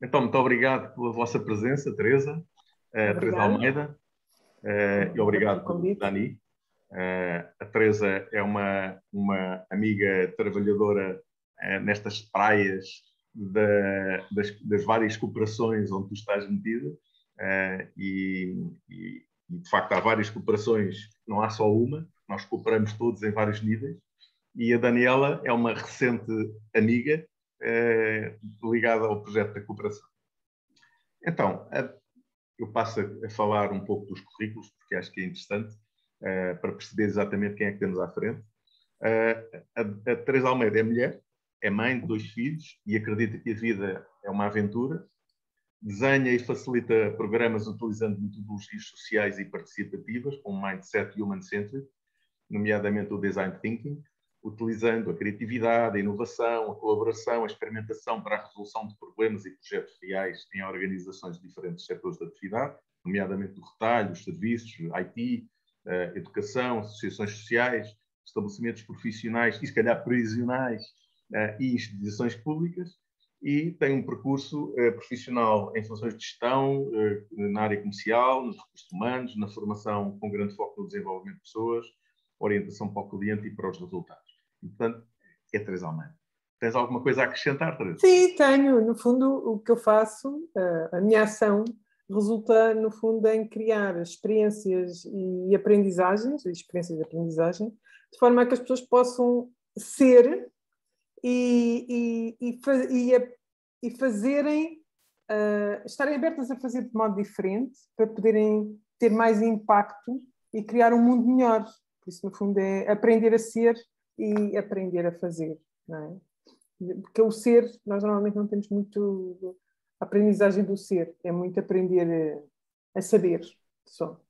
Então, muito obrigado pela vossa presença, Teresa, Teresa Obrigada. Almeida, e obrigado, Dani. A Teresa é uma amiga trabalhadora nestas praias das várias cooperações onde tu estás metida, e de facto há várias cooperações, não há só uma, nós cooperamos todos em vários níveis, e a Daniela é uma recente amiga ligada ao projeto da cooperação. Então, eu passo a falar um pouco dos currículos, porque acho que é interessante, para perceber exatamente quem é que temos à frente. A Teresa Almeida é mulher, é mãe de 2 filhos e acredita que a vida é uma aventura. Desenha e facilita programas utilizando metodologias sociais e participativas, com um mindset human-centered, nomeadamente o design thinking, utilizando a criatividade, a inovação, a colaboração, a experimentação para a resolução de problemas e projetos reais em organizações de diferentes setores de atividade, nomeadamente o retalho, os serviços, IT, educação, associações sociais, estabelecimentos profissionais e, se calhar, prisionais e instituições públicas, e tem um percurso profissional em funções de gestão, na área comercial, nos recursos humanos, na formação com grande foco no desenvolvimento de pessoas, orientação para o cliente e para os resultados. E, portanto, é Teresa Almeida. Tens alguma coisa a acrescentar, Teresa? Sim, tenho. No fundo, o que eu faço, a minha ação, resulta, no fundo, em criar experiências e aprendizagens, experiências de aprendizagem, de forma a que as pessoas possam ser e fazerem, estarem abertas a fazer de modo diferente, para poderem ter mais impacto e criar um mundo melhor. Por isso, no fundo, é aprender a ser e aprender a fazer, não é? Porque o ser, nós normalmente não temos muito aprendizagem do ser, é muito aprender a saber só.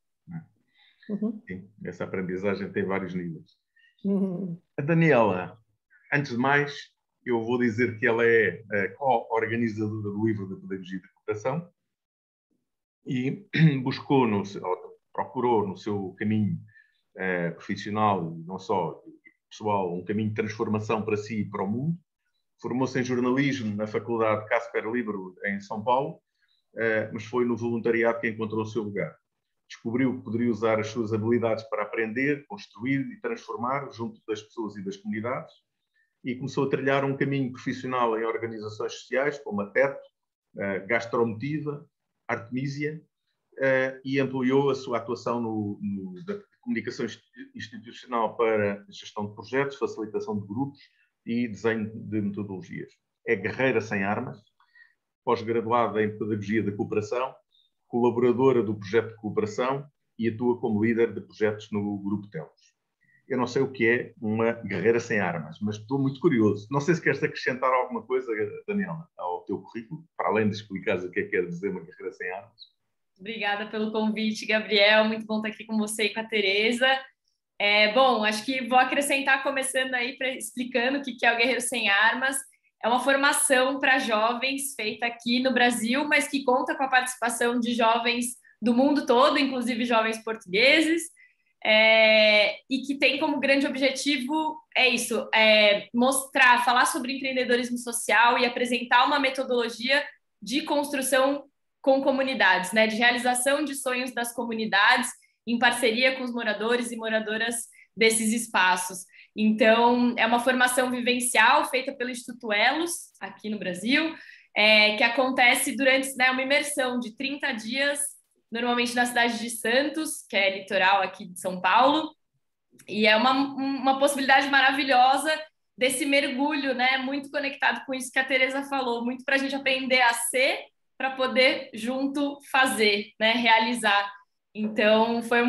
Uhum. Sim, essa aprendizagem tem vários níveis. Uhum. A Daniela, antes de mais, eu vou dizer que ela é a co-organizadora do livro da Pedagogia da Cooperação e procurou no seu caminho profissional, não só pessoal, um caminho de transformação para si e para o mundo. Formou-se em jornalismo na Faculdade Casper Libero, em São Paulo, mas foi no voluntariado que encontrou o seu lugar. Descobriu que poderia usar as suas habilidades para aprender, construir e transformar junto das pessoas e das comunidades, e começou a trilhar um caminho profissional em organizações sociais, como a TET, Gastromotiva, Artemisia, e ampliou a sua atuação da comunicação institucional para gestão de projetos, facilitação de grupos e desenho de metodologias. É guerreira sem armas, pós-graduada em Pedagogia da Cooperação, colaboradora do projeto de cooperação e atua como líder de projetos no Grupo Telos. Eu não sei o que é uma guerreira sem armas, mas estou muito curioso. Não sei se queres acrescentar alguma coisa, Daniela, ao teu currículo, para além de explicares o que é que quer dizer uma guerreira sem armas. Obrigada pelo convite, Gabriel. Muito bom estar aqui com você e com a Teresa. Bom, acho que vou acrescentar, começando aí, explicando o que é o Guerreiro Sem Armas. É uma formação para jovens feita aqui no Brasil, mas que conta com a participação de jovens do mundo todo, inclusive jovens portugueses, e que tem como grande objetivo mostrar, falar sobre empreendedorismo social e apresentar uma metodologia de construção com comunidades, né, de realização de sonhos das comunidades em parceria com os moradores e moradoras desses espaços. Então, é uma formação vivencial feita pelo Instituto Elos, aqui no Brasil, que acontece durante, né, uma imersão de 30 dias, normalmente na cidade de Santos, que é litoral aqui de São Paulo, e é uma possibilidade maravilhosa desse mergulho, né, muito conectado com isso que a Teresa falou, muito para a gente aprender a ser, para poder junto fazer, né, realizar. Então, foi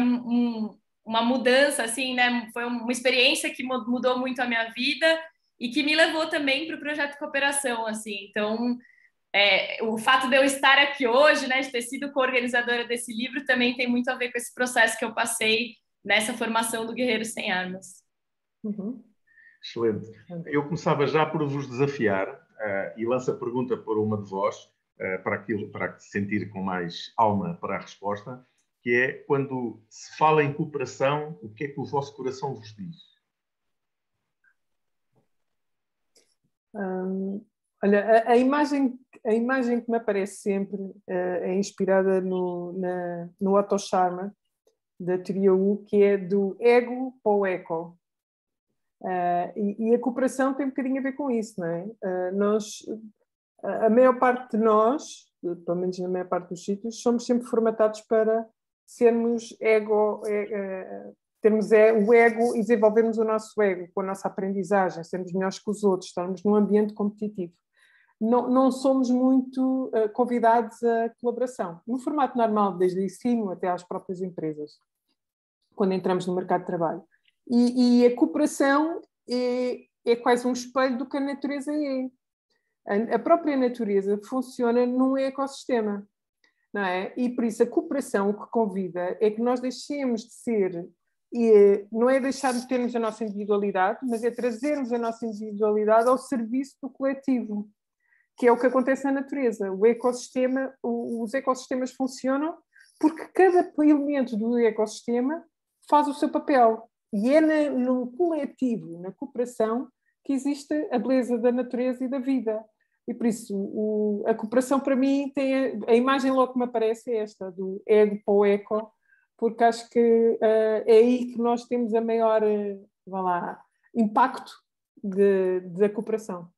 uma mudança, assim, né? Foi uma experiência que mudou muito a minha vida e que me levou também para o projeto de cooperação, assim. Então, o fato de eu estar aqui hoje, né, de ter sido co-organizadora desse livro, também tem muito a ver com esse processo que eu passei nessa formação do Guerreiro Sem Armas. Uhum. Excelente. Eu começava já por vos desafiar e lanço a pergunta por uma de vós, para sentir com mais alma para a resposta, que é, quando se fala em cooperação, o que é que o vosso coração vos diz? Olha, a imagem a imagem que me aparece sempre é inspirada no Otto Scharmer, da teoria U, que é do ego para o eco. E a cooperação tem um bocadinho a ver com isso, não é? A maior parte de nós, pelo menos na maior parte dos sítios, somos sempre formatados para sermos termos o ego e desenvolvermos o nosso ego com a nossa aprendizagem, sermos melhores que os outros, estarmos num ambiente competitivo. Não somos muito convidados à colaboração. No formato normal, desde o ensino até às próprias empresas, quando entramos no mercado de trabalho. E a cooperação é quase um espelho do que a natureza é. A própria natureza funciona num ecossistema, não é? E por isso a cooperação o que convida é que nós deixemos de ser, não é deixar de termos a nossa individualidade, mas é trazermos a nossa individualidade ao serviço do coletivo, que é o que acontece na natureza. Os ecossistemas funcionam porque cada elemento do ecossistema faz o seu papel. E é no coletivo, na cooperação, que existe a beleza da natureza e da vida. E por isso, a cooperação para mim tem a imagem logo que me aparece é esta, do ego para o eco, porque acho que é aí que nós temos a maior impacto da cooperação.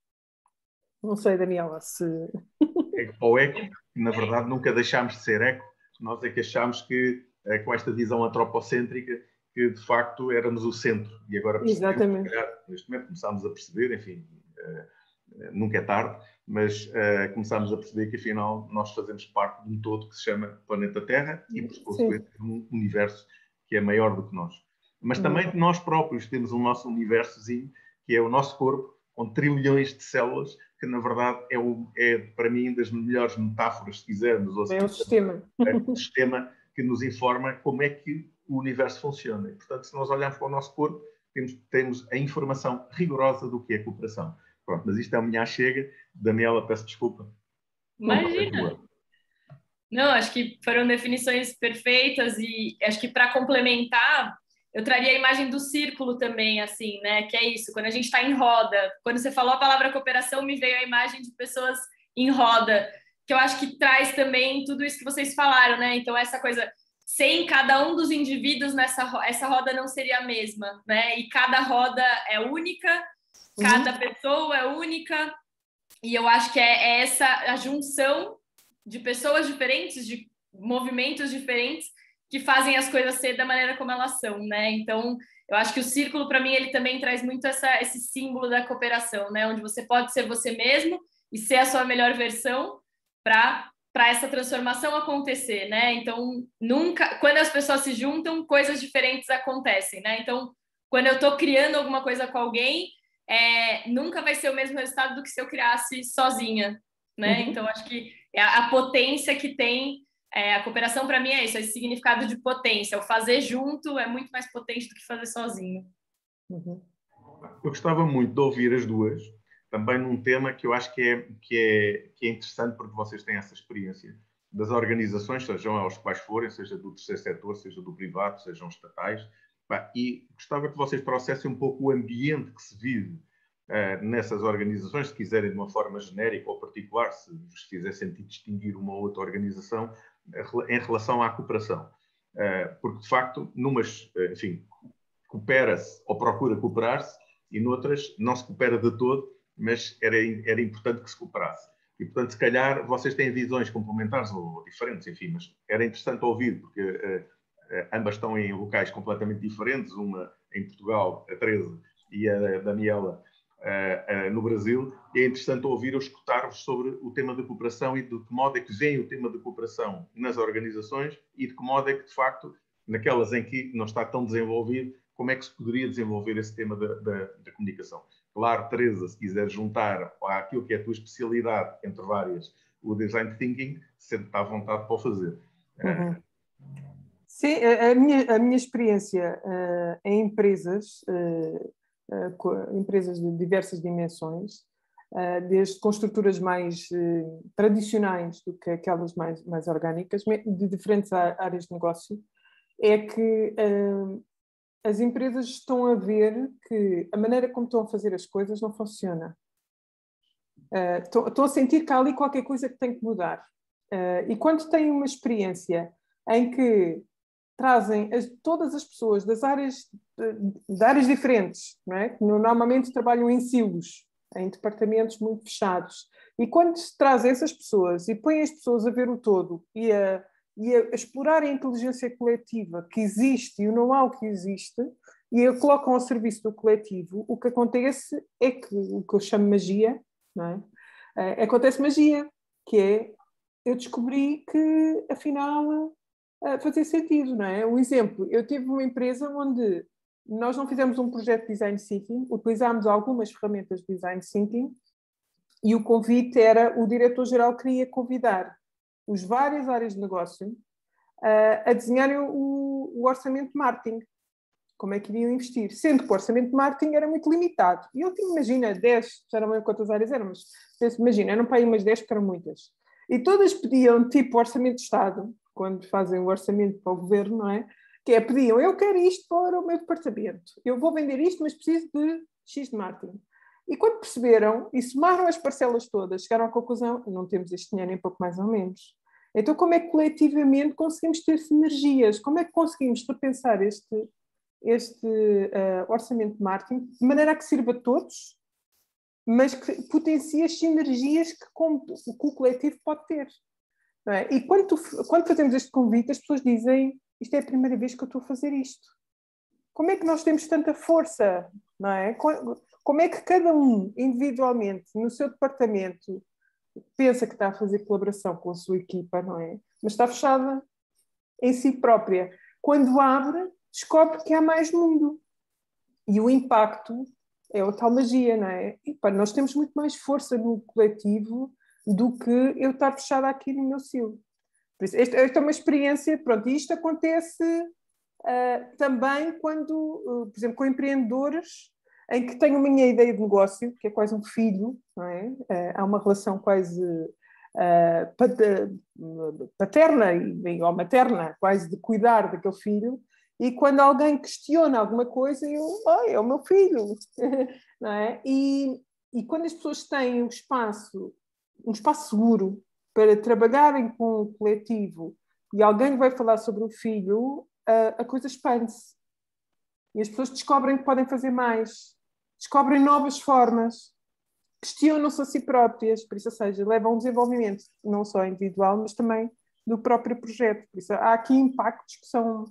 Não sei, Daniela, se... Ego para o eco, na verdade nunca deixámos de ser eco. Nós é que achámos que, com esta visão antropocêntrica, que de facto éramos o centro. E agora percebemos, se calhar, neste momento começámos a perceber, enfim, nunca é tarde, mas começámos a perceber que afinal nós fazemos parte de um todo que se chama planeta Terra e, por consequência, um universo que é maior do que nós. Mas também nós próprios temos um nosso universozinho, que é o nosso corpo, com trilhões de células, que na verdade é para mim das melhores metáforas, se quisermos. Ou é o sistema. É um sistema que nos informa como é que o universo funciona. E, portanto, se nós olharmos para o nosso corpo, temos a informação rigorosa do que é cooperação. Pronto, mas isto é a minha chega. Daniela, peço desculpa. Imagina. Não, acho que foram definições perfeitas e acho que para complementar, eu traria a imagem do círculo também, assim, né? Que é isso, quando a gente está em roda. Quando você falou a palavra cooperação, me veio a imagem de pessoas em roda, que eu acho que traz também tudo isso que vocês falaram, né? Então, essa coisa, sem cada um dos indivíduos essa roda não seria a mesma, né? E cada roda é única, cada pessoa é única, e eu acho que é essa a junção de pessoas diferentes, de movimentos diferentes, que fazem as coisas ser da maneira como elas são, né? Então, eu acho que o círculo, para mim, ele também traz muito esse símbolo da cooperação, né? Onde você pode ser você mesmo e ser a sua melhor versão para essa transformação acontecer, né? Então, quando as pessoas se juntam, coisas diferentes acontecem, né? Então, quando eu estou criando alguma coisa com alguém, nunca vai ser o mesmo resultado do que se eu criasse sozinha, né? Então, acho que a potência que tem a cooperação, para mim, é isso, esse significado de potência. O fazer junto é muito mais potente do que fazer sozinho. Eu gostava muito de ouvir as duas, também num tema que eu acho que é interessante, porque vocês têm essa experiência das organizações, sejam aos quais forem, seja do terceiro setor, seja do privado, sejam estatais, e gostava que vocês trouxessem um pouco o ambiente que se vive nessas organizações, se quiserem de uma forma genérica ou particular, se vos fizer sentido distinguir uma ou outra organização em relação à cooperação. Porque, de facto, numas, enfim, coopera-se ou procura cooperar-se e noutras não se coopera de todo, mas era importante que se cooperasse. E, portanto, se calhar vocês têm visões complementares ou diferentes, enfim, mas era interessante ouvir, porque ambas estão em locais completamente diferentes, uma em Portugal, a Teresa, e a Daniela no Brasil, e é interessante ouvir ou escutar-vos sobre o tema da cooperação e de que modo é que vem o tema da cooperação nas organizações e de que modo é que, de facto, naquelas em que não está tão desenvolvido, como é que se poderia desenvolver esse tema da comunicação. Claro, Teresa, se quiser juntar àquilo que é a tua especialidade, entre várias, o design thinking, sente-te à vontade para o fazer. Sim, a minha experiência em empresas de diversas dimensões, desde com estruturas mais tradicionais do que aquelas mais orgânicas, de diferentes áreas de negócio, é que as empresas estão a ver que a maneira como estão a fazer as coisas não funciona. Estou a sentir que há ali qualquer coisa que tem que mudar. E quando têm uma experiência em que trazem todas as pessoas das áreas, de áreas diferentes, não é? Que normalmente trabalham em silos, em departamentos muito fechados, e quando se traz essas pessoas e põem as pessoas a ver o todo e a explorar a inteligência coletiva que existe e o know-how que existe e a colocam ao serviço do coletivo, o que acontece é que o que eu chamo magia, não é? Acontece magia, que é eu descobri que afinal fazia sentido, não é? Um exemplo, eu tive uma empresa onde nós não fizemos um projeto de design thinking, utilizámos algumas ferramentas de design thinking e o convite era, o diretor-geral queria convidar as várias áreas de negócio a desenharem o orçamento de marketing, como é que iriam investir, sendo que o orçamento de marketing era muito limitado. E eu tinha, imagina, 10, já não lembro quantas áreas eram, mas imagina, eram para aí umas 10, porque eram muitas. E todas pediam, tipo, orçamento de Estado, quando fazem o orçamento para o governo, não é? Que é, pediam, eu quero isto para o meu departamento, eu vou vender isto, mas preciso de X de marketing. E quando perceberam e somaram as parcelas todas, chegaram à conclusão, não temos este dinheiro nem pouco mais ou menos. Então, como é que coletivamente conseguimos ter sinergias? Como é que conseguimos repensar este orçamento de marketing de maneira a que sirva a todos, mas que potencie as sinergias que o coletivo pode ter? Não é? E quando fazemos este convite, as pessoas dizem, isto é a primeira vez que eu estou a fazer isto. Como é que nós temos tanta força? Não é? Como é que cada um, individualmente, no seu departamento, pensa que está a fazer colaboração com a sua equipa, não é? Mas está fechada em si própria. Quando abre, descobre que há mais mundo. E o impacto é a tal magia, não é? E, pá, nós temos muito mais força no coletivo do que eu estar fechada aqui no meu silo. Por isso, esta é uma experiência, pronto, e isto acontece também quando, por exemplo, com empreendedores em que tenho a minha ideia de negócio, que é quase um filho, não é? Há uma relação quase paterna ou materna, quase de cuidar daquele filho, e quando alguém questiona alguma coisa, é o meu filho, não é? E quando as pessoas têm um espaço seguro para trabalharem com o coletivo e alguém vai falar sobre o filho, a coisa expande-se. E as pessoas descobrem que podem fazer mais, descobrem novas formas, questionam-se a si próprias, por isso, ou seja, levam a um desenvolvimento não só individual, mas também do próprio projeto. Por isso, há aqui impactos que são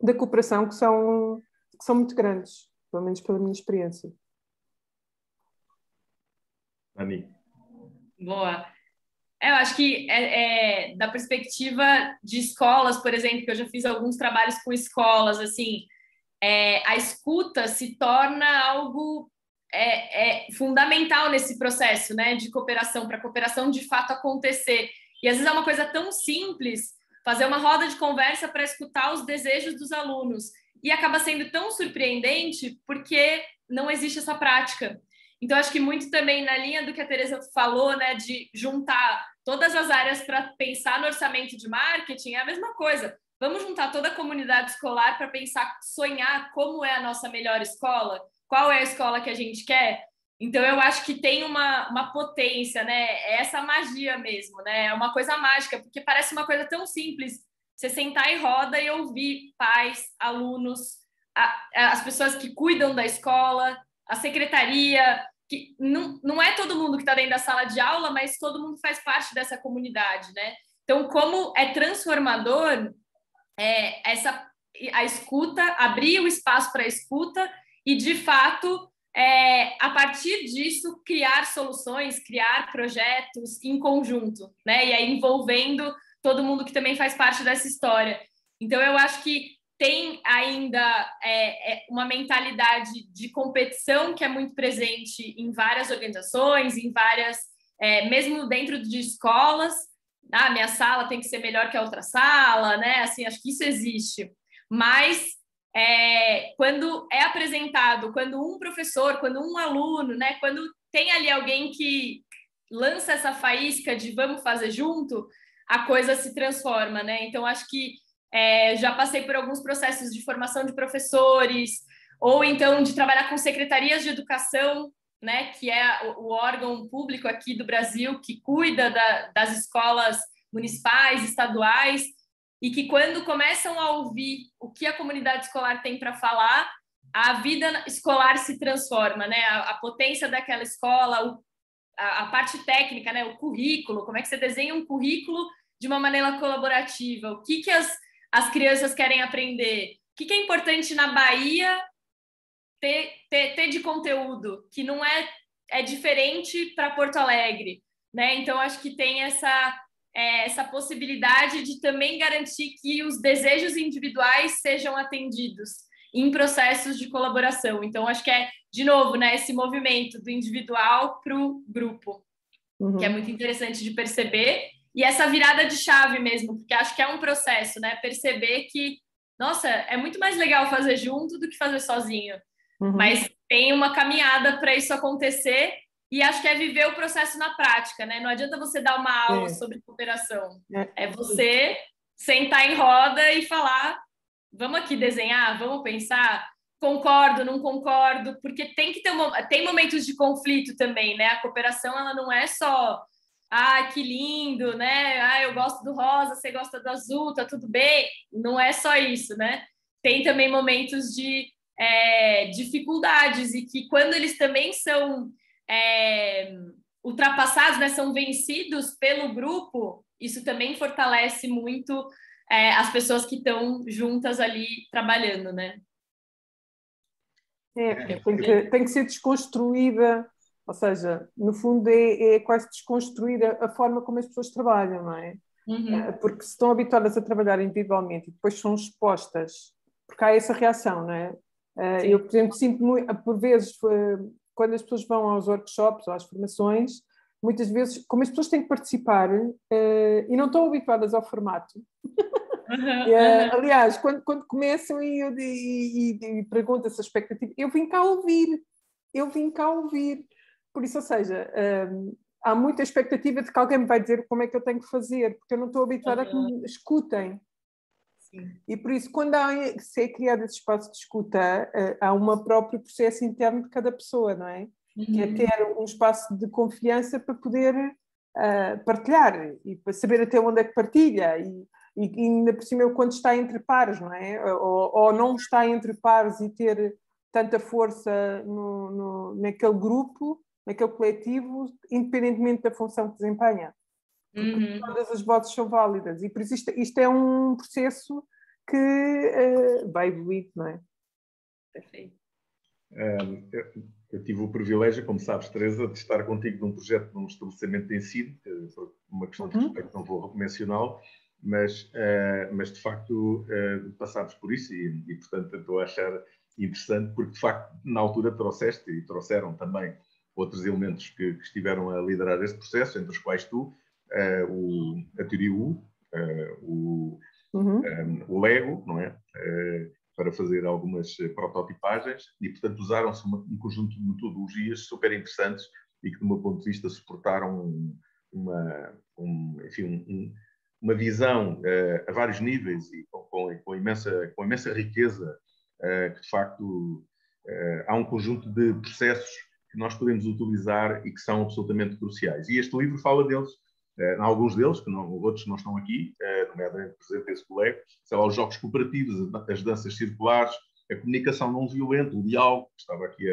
da cooperação que são muito grandes, pelo menos pela minha experiência. Dani. Boa. Eu acho que da perspectiva de escolas, por exemplo, que eu já fiz alguns trabalhos com escolas, assim, a escuta se torna algo fundamental nesse processo, né, de cooperação, para a cooperação de fato acontecer. E às vezes é uma coisa tão simples, fazer uma roda de conversa para escutar os desejos dos alunos. E acaba sendo tão surpreendente porque não existe essa prática. Então, acho que muito também na linha do que a Teresa falou, né, de juntar todas as áreas para pensar no orçamento de marketing, é a mesma coisa. Vamos juntar toda a comunidade escolar para pensar, sonhar como é a nossa melhor escola, qual é a escola que a gente quer. Então, eu acho que tem uma potência, né? É essa magia mesmo, né? É uma coisa mágica, porque parece uma coisa tão simples. Você sentar em roda e ouvir pais, alunos, as pessoas que cuidam da escola, a secretaria, que não é todo mundo que está dentro da sala de aula, mas todo mundo faz parte dessa comunidade, né? Então, como é transformador a escuta, abrir o espaço para a escuta e, de fato, a partir disso, criar soluções, criar projetos em conjunto, né? E aí envolvendo todo mundo que também faz parte dessa história. Então, eu acho que tem ainda uma mentalidade de competição que é muito presente em várias organizações, em várias, mesmo dentro de escolas. Minha sala tem que ser melhor que a outra sala, né? Assim, acho que isso existe. Mas quando é apresentado, quando um professor, quando um aluno, né? Quando tem ali alguém que lança essa faísca de vamos fazer junto, a coisa se transforma, né? Então, acho que já passei por alguns processos de formação de professores, ou então de trabalhar com secretarias de educação, né, que é o órgão público aqui do Brasil que cuida das escolas municipais, estaduais, e que quando começam a ouvir o que a comunidade escolar tem para falar, a vida escolar se transforma, né? A potência daquela escola, a parte técnica, né? O currículo, como é que você desenha um currículo de uma maneira colaborativa, o que as crianças querem aprender, o que é importante na Bahia ter de conteúdo, que não é diferente para Porto Alegre, né? Então, acho que tem essa possibilidade de também garantir que os desejos individuais sejam atendidos em processos de colaboração. Então, acho que de novo, né, esse movimento do individual para o grupo, que é muito interessante de perceber, e essa virada de chave mesmo, porque acho que é um processo, né? Perceber que, nossa, é muito mais legal fazer junto do que fazer sozinho. Mas tem uma caminhada para isso acontecer, e acho que é viver o processo na prática, né? Não adianta você dar uma aula sobre cooperação. É você sentar em roda e falar, vamos aqui desenhar, vamos pensar, concordo, não concordo, porque tem que ter tem momentos de conflito também, né? A cooperação, ela não é só, que lindo, né? Eu gosto do rosa, você gosta do azul, tá tudo bem. Não é só isso, né? Tem também momentos de dificuldades, e que quando eles também são ultrapassados, né, são vencidos pelo grupo, isso também fortalece muito as pessoas que estão juntas ali trabalhando, né? Tem que ser desconstruída, ou seja, no fundo é quase desconstruir a forma como as pessoas trabalham, não é? Porque se estão habituadas a trabalhar individualmente e depois são expostas, porque há essa reação, não é? Eu, por exemplo, sinto muito, por vezes, quando as pessoas vão aos workshops ou às formações, muitas vezes, como as pessoas têm que participar e não estão habituadas ao formato. Aliás, quando começam e perguntam-se a expectativa, eu vim cá ouvir. Por isso, ou seja, há muita expectativa de que alguém me vai dizer como é que eu tenho que fazer, porque eu não estou habituada a que me escutem. E por isso, quando se é criado esse espaço de escuta, há um próprio processo interno de cada pessoa, não é? Que é ter um espaço de confiança para poder partilhar e para saber até onde é que partilha. E ainda por cima, quando está entre pares, não é? Ou não está entre pares e ter tanta força naquele grupo, naquele coletivo, independentemente da função que desempenha. Porque todas as vozes são válidas, e por isso isto é um processo que vai evoluir, não é? Perfeito. Eu tive o privilégio, como sabes, Teresa, de estar contigo num projeto num estabelecimento de ensino, por uma questão de respeito não vou mencioná-lo, mas de facto passámos por isso e portanto estou a achar interessante, porque de facto na altura trouxeste e trouxeram também outros elementos que estiveram a liderar este processo, entre os quais tu, a teoria U, o Lego, não é? Para fazer algumas prototipagens, e portanto usaram-se um conjunto de metodologias super interessantes e que, do meu ponto de vista, suportaram uma visão a vários níveis e com imensa riqueza, que de facto há um conjunto de processos que nós podemos utilizar e que são absolutamente cruciais. E este livro fala deles. Alguns deles, outros não estão aqui, nomeadamente, por exemplo, esse colega, sei lá, os jogos cooperativos, as danças circulares, a comunicação não violenta, o diálogo, que estava aqui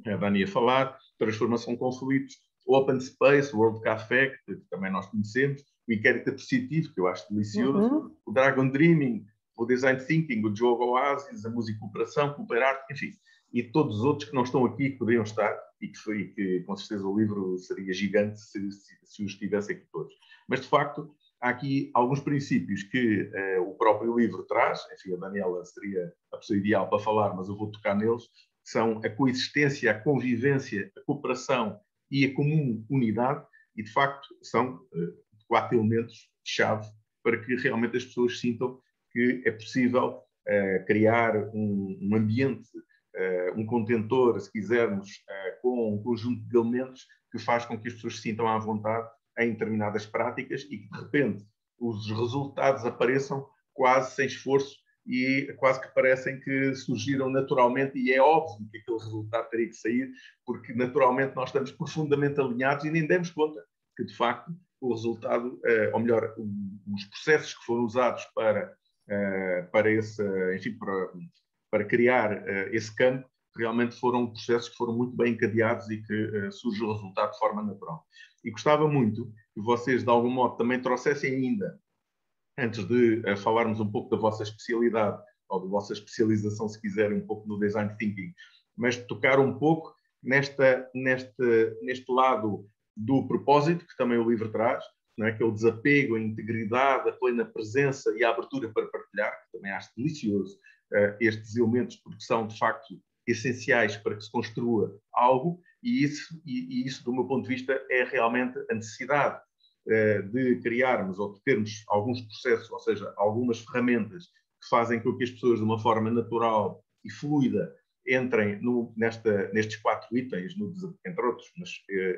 a Dani a falar, transformação de conflitos, o Open Space, o World Café, que também nós conhecemos, o inquérito apreciativo, que eu acho delicioso, o Dragon Dreaming, o Design Thinking, o Jogo Oasis, a música cooperação, Cooperarte, enfim, e todos os outros que não estão aqui, que poderiam estar, e que com certeza o livro seria gigante se os tivesse aqui todos. Mas, de facto, há aqui alguns princípios que o próprio livro traz, enfim, a Daniela seria a pessoa ideal para falar, mas eu vou tocar neles, que são a coexistência, a convivência, a cooperação e a comum unidade, e, de facto, são 4 elementos-chave para que realmente as pessoas sintam que é possível criar um ambiente, um contentor, se quisermos, com um conjunto de elementos que faz com que as pessoas se sintam à vontade em determinadas práticas e que, de repente, os resultados apareçam quase sem esforço e quase que parecem que surgiram naturalmente, e é óbvio que aquele resultado teria que sair, porque naturalmente nós estamos profundamente alinhados e nem demos conta que, de facto, o resultado, ou melhor, os processos que foram usados para esse, enfim, para criar esse campo, realmente foram processos que foram muito bem encadeados e que surge o resultado de forma natural. E gostava muito que vocês, de algum modo, também trouxessem ainda, antes de falarmos um pouco da vossa especialidade, ou da vossa especialização, se quiserem, um pouco no Design Thinking, mas tocar um pouco neste lado do propósito, que também o livro traz, não é? Que é o desapego, a integridade, a plena presença e a abertura para partilhar, que também acho delicioso estes elementos, porque são, de facto, essenciais para que se construa algo, e isso, do meu ponto de vista, é realmente a necessidade de criarmos ou de termos alguns processos, ou seja, algumas ferramentas que fazem com que as pessoas, de uma forma natural e fluida, entrem nestes 4 itens, entre outros, mas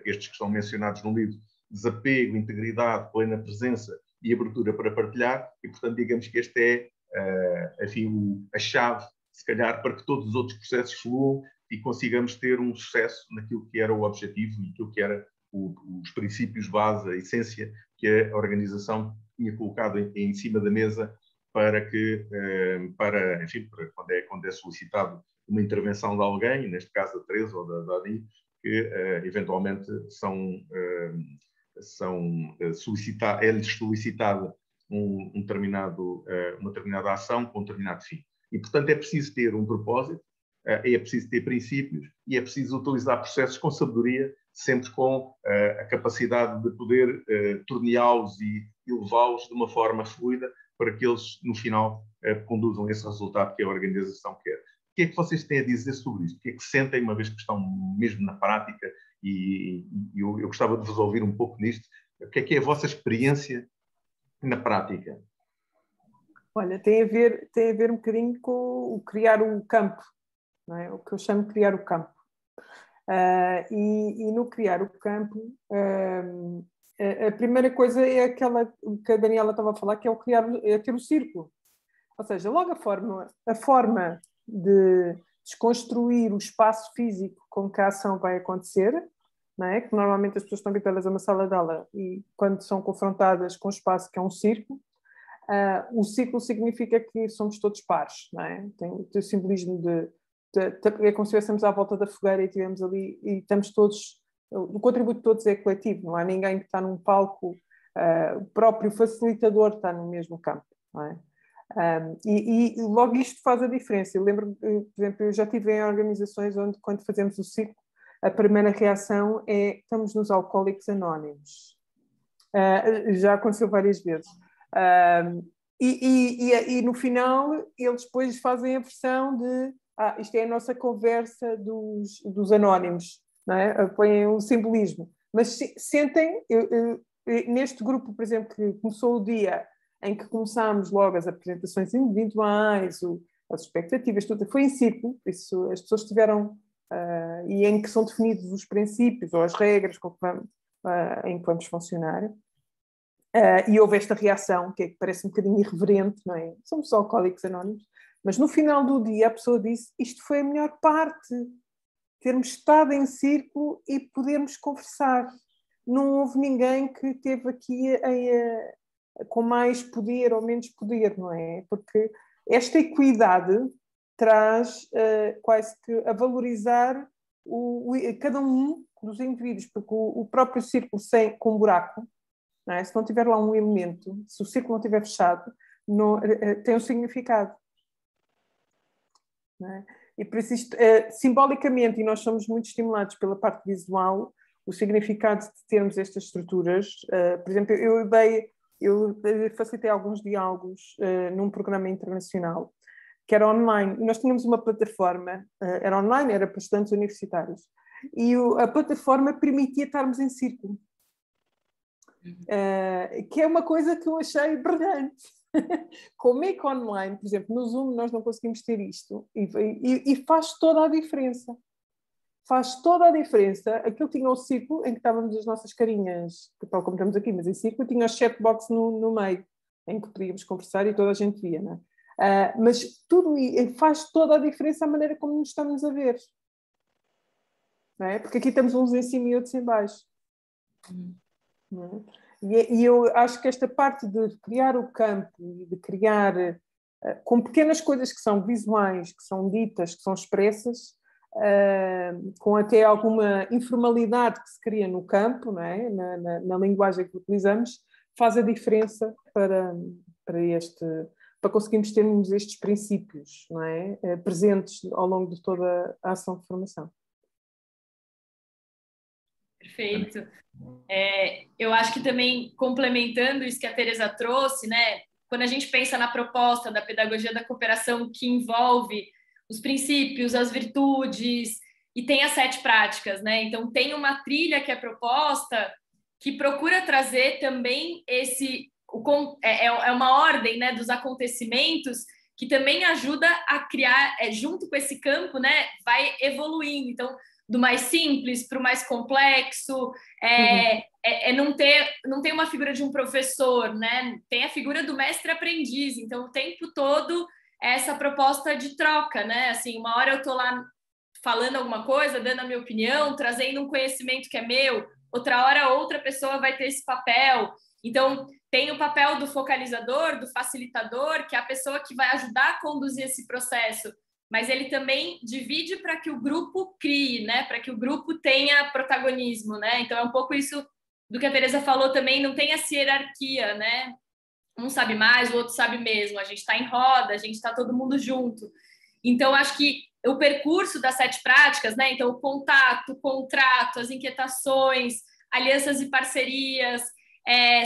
estes que estão mencionados no livro: desapego, integridade, plena presença e abertura para partilhar, e, portanto, digamos que este é, enfim, a chave, se calhar, para que todos os outros processos fluam e consigamos ter um sucesso naquilo que era o objetivo e aquilo que era os princípios base, a essência que a organização tinha colocado em cima da mesa para que, enfim, quando é solicitado uma intervenção de alguém, neste caso da Teresa ou da Dani, que eventualmente é-lhes solicitada uma determinada ação com um determinado fim. E, portanto, é preciso ter um propósito, é preciso ter princípios e é preciso utilizar processos com sabedoria, sempre com a capacidade de poder torneá-los e levá-los de uma forma fluida para que eles, no final, conduzam esse resultado que a organização quer. O que é que vocês têm a dizer sobre isto? O que é que sentem, uma vez que estão mesmo na prática? E eu gostava de vos ouvir um pouco nisto. O que é a vossa experiência na prática? Olha, tem a ver um bocadinho com o criar o campo, não é? O que eu chamo de criar o campo. E no criar o campo, a primeira coisa é aquela que a Daniela estava a falar, que é ter o círculo. Ou seja, logo a forma de desconstruir o espaço físico com que a ação vai acontecer, não é? Que normalmente as pessoas estão habituadas a uma sala de aula e quando são confrontadas com um espaço que é um círculo, o círculo significa que somos todos pares, não é? Tem o simbolismo é como se estivéssemos à volta da fogueira e estivemos ali e estamos todos, o contributo de todos é coletivo, não há ninguém que está num palco, o próprio facilitador está no mesmo campo, não é? E logo isto faz a diferença. Eu lembro, por exemplo, eu já estive em organizações onde, quando fazemos o ciclo, a primeira reação é: estamos nos Alcoólicos Anónimos. Já aconteceu várias vezes. E no final, eles depois fazem a versão de: isto é a nossa conversa dos anónimos, não é? Põem um simbolismo. Mas sentem, neste grupo, por exemplo, que começou o dia em que começámos logo as apresentações individuais, as expectativas, tudo foi em círculo, isso as pessoas tiveram, e em que são definidos os princípios ou as regras em que vamos funcionar. E houve esta reação, que parece um bocadinho irreverente, não é? Somos só Alcoólicos Anónimos, mas no final do dia a pessoa disse: isto foi a melhor parte, termos estado em círculo e podermos conversar. Não houve ninguém que teve aqui com mais poder ou menos poder, não é? Porque esta equidade traz quase que a valorizar cada um dos indivíduos, porque o próprio círculo com um buraco, não é? Se não tiver lá um elemento, se o círculo não estiver fechado, tem um significado. Não é? E por isso isto, simbolicamente, e nós somos muito estimulados pela parte visual, o significado de termos estas estruturas. Por exemplo, eu facilitei alguns diálogos num programa internacional que era online. E nós tínhamos uma plataforma, era online, era para estudantes universitários, e a plataforma permitia estarmos em círculo, que é uma coisa que eu achei brilhante. Como é que online, por exemplo, no Zoom nós não conseguimos ter isto, e faz toda a diferença. Faz toda a diferença. Aquilo tinha o círculo em que estávamos as nossas carinhas, tal como estamos aqui, mas em círculo, tinha o chatbox no meio, em que podíamos conversar e toda a gente via, não é? Mas tudo faz toda a diferença a maneira como nos estamos a ver. Não é? Porque aqui estamos uns em cima e outros em baixo. Não é? E eu acho que esta parte de criar o campo e de criar com pequenas coisas que são visuais, que são ditas, que são expressas, com até alguma informalidade que se cria no campo, não é? na linguagem que utilizamos, faz a diferença para conseguirmos termos estes princípios, não é? Presentes ao longo de toda a ação de formação. Perfeito. Eu acho que também, complementando isso que a Teresa trouxe, né? Quando a gente pensa na proposta da pedagogia da cooperação que envolve os princípios, as virtudes, e tem as 7 práticas, né? Então, tem uma trilha que é proposta que procura trazer também é uma ordem, né, dos acontecimentos que também ajuda a criar, junto com esse campo, né, vai evoluindo. Então, do mais simples para o mais complexo, não tem uma figura de um professor, né? Tem a figura do mestre-aprendiz. Então, o tempo todo essa proposta de troca, né? Assim, uma hora eu estou lá falando alguma coisa, dando a minha opinião, trazendo um conhecimento que é meu, outra hora outra pessoa vai ter esse papel. Então, tem o papel do focalizador, do facilitador, que é a pessoa que vai ajudar a conduzir esse processo, mas ele também divide para que o grupo crie, né? Para que o grupo tenha protagonismo, né? Então, é um pouco isso do que a Teresa falou também, não tem essa hierarquia, né? Um sabe mais, o outro sabe mesmo. A gente está em roda, a gente está todo mundo junto. Então, acho que o percurso das 7 práticas, né? Então, o contato, o contrato, as inquietações, alianças e parcerias,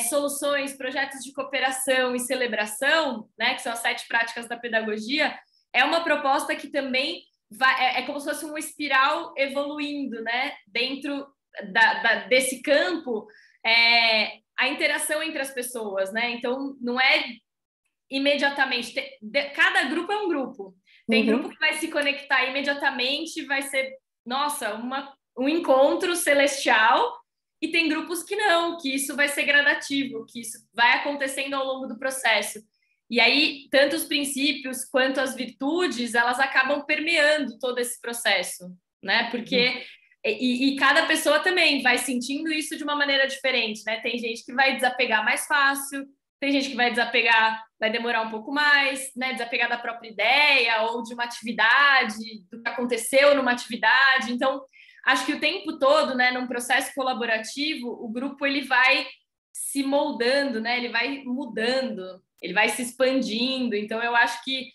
soluções, projetos de cooperação e celebração, né? Que são as 7 práticas da pedagogia, é uma proposta que também é como se fosse uma espiral evoluindo, né? Dentro desse campo, a interação entre as pessoas, né? Então, não é imediatamente. Cada grupo é um grupo. Tem grupo que vai se conectar imediatamente, vai ser, nossa, um encontro celestial, e tem grupos que não, que isso vai ser gradativo, que isso vai acontecendo ao longo do processo. E aí, tanto os princípios quanto as virtudes, elas acabam permeando todo esse processo, né? Porque... E cada pessoa também vai sentindo isso de uma maneira diferente, né? Tem gente que vai desapegar mais fácil, tem gente que vai desapegar, vai demorar um pouco mais, né? Desapegar da própria ideia ou de uma atividade, do que aconteceu numa atividade. Então, acho que o tempo todo, né, num processo colaborativo, o grupo ele vai se moldando, né? Ele vai mudando, ele vai se expandindo. Então, eu acho que